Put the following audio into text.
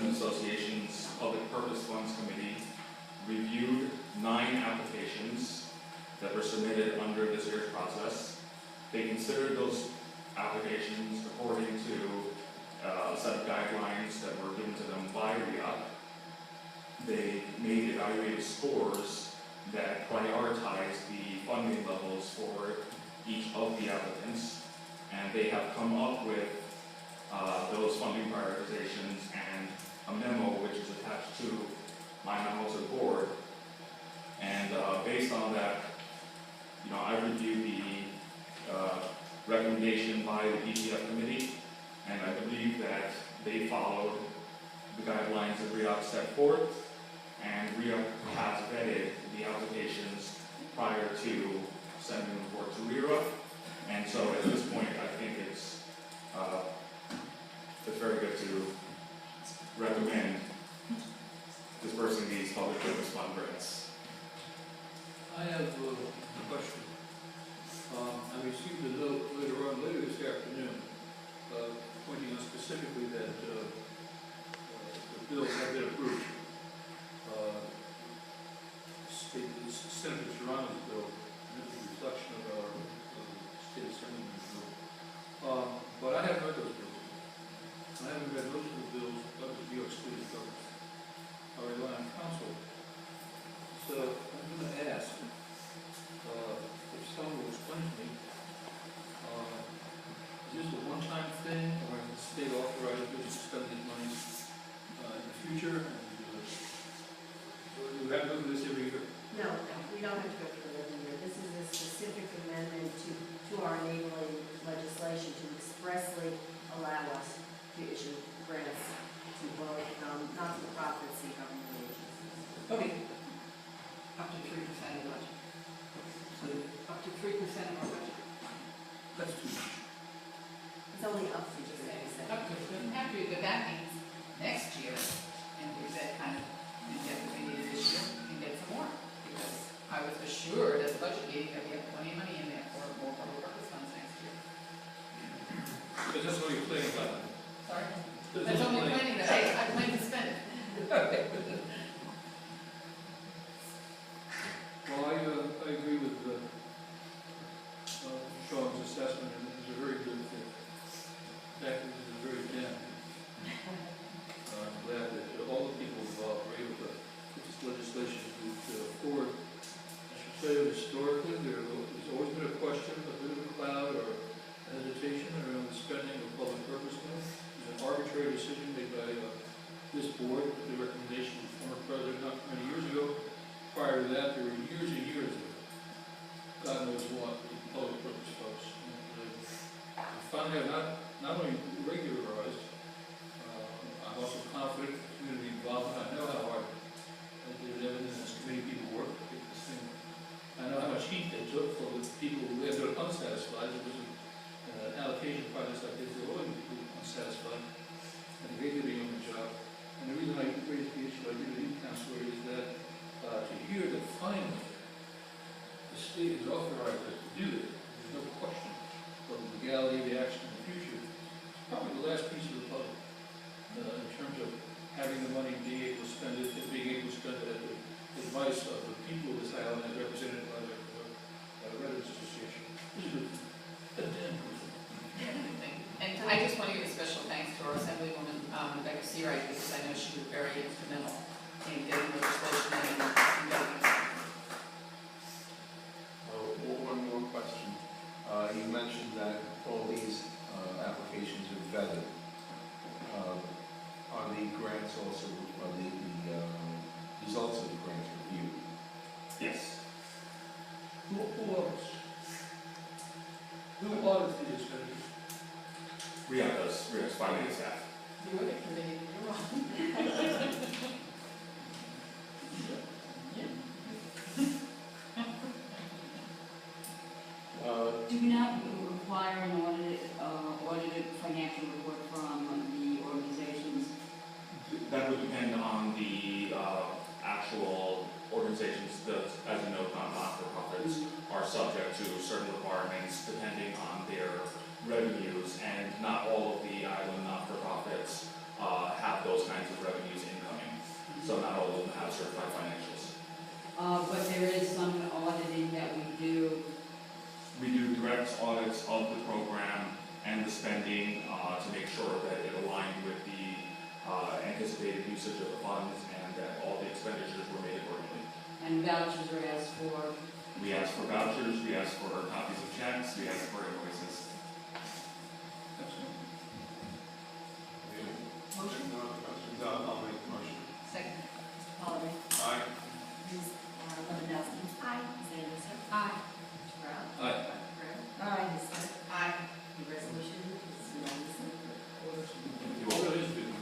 Investment Association's Public Purpose Funds Committee reviewed 9 applications that were submitted under this year's process. They considered those applications according to a set of guidelines that were given to them by RIOC. They made evaluated scores that prioritize the funding levels for each of the applicants, and they have come up with those funding prioritizations and a memo which is attached to my memo to the board. And based on that, I reviewed the recommendation by the PPF committee, and I believe that they followed the guidelines that RIOC set forth, and RIOC has vetted the applications prior to sending them forward to RIRA. And so at this point, I think it's very good to recommend dispersing these public purpose fund grants. I have a question. I received a note later this afternoon, pointing out specifically that the bills have been approved. Senator Serrano's bill, and it's a reflection of our state assemblyman's bill. But I haven't read those bills. I haven't read most of the bills of the New York State government. I rely on counsel. So I'm going to ask if someone will explain to me, is this a one-time thing, or is the state authorized to spend these monies in the future? Do we have to go through this every year? No, we don't have to go through it every year. This is a specific amendment to our enabling legislation to expressly allow us to issue grants to both not-for-profit and government agencies. Okay. Up to 3% of the budget. So up to 3% of our budget. That's too much. It's only up to 3%. Up to, it doesn't have to, but that means next year, and we said kind of, and get what we needed this year, and get some more. Because I was assured at the budget meeting that we have plenty of money in there for more public purpose funds next year. But that's what you're planning about. Sorry? That's only planning that I plan to spend it. Well, I agree with Sean's assessment, and it's a very good thing. In fact, this is a very damn. I'm glad that all the people involved were able to put this legislation forward. I should say that historically, there's always been a question, a bit of a cloud or hesitation around the spending of public purpose funds. It was an arbitrary decision made by this board, with the recommendation of former president not many years ago. Prior to that, there were years and years of God knows what public purpose funds. Finally, have not only regularized, I'm also confident in community involvement. I know how hard there's evidence this committee people work to get this thing. I know how much heat they took for the people who ended up unsatisfied. It was an allocation process like this, they're always unsatisfied, and they did a human job. And the reason I raised the issue I did with the counselor is that to hear that finally the state is authorized us to do this, there's no question of the legality of the action in the future. It's probably the last piece of the puzzle in terms of having the money, being able to spend it, and being able to spend it at the advice of the people of this island as represented by the Residents Association. This is a damn good thing. And I just want to give a special thanks to our Assemblywoman, Rebecca Seawright, because I know she was very instrumental in getting legislation and getting One more question. You mentioned that all these applications are vetted. Are the grants also, are the results of the grants reviewed? Yes. Who audits? Who audits these expenditures? RIOC does. RIOC's finance staff. the audit committee, you're wrong. Do we not require an audited financial report from the organizations? That would depend on the actual organizations that, as you know, not-for-profits are subject to certain requirements depending on their revenues, and not all of the island not-for-profits have those kinds of revenues. certified financials. But there is some auditing that we do. We do direct audits of the program and the spending to make sure that it aligned with the anticipated usage of the funds and that all the expenditures were made accordingly. And vouchers are asked for. We ask for vouchers, we ask for copies of checks, we ask for invoices. Excellent. Motion? No other questions? I'll make the motion. Second. Mr. Holliday. Aye. Ms. Lewandowski. Aye. Ms. Anderson. Aye. Mr. Brown. Aye. Dr. Brown. Aye. Ms. Smith. Aye. The resolution is unanimously approved. Oh, that is good.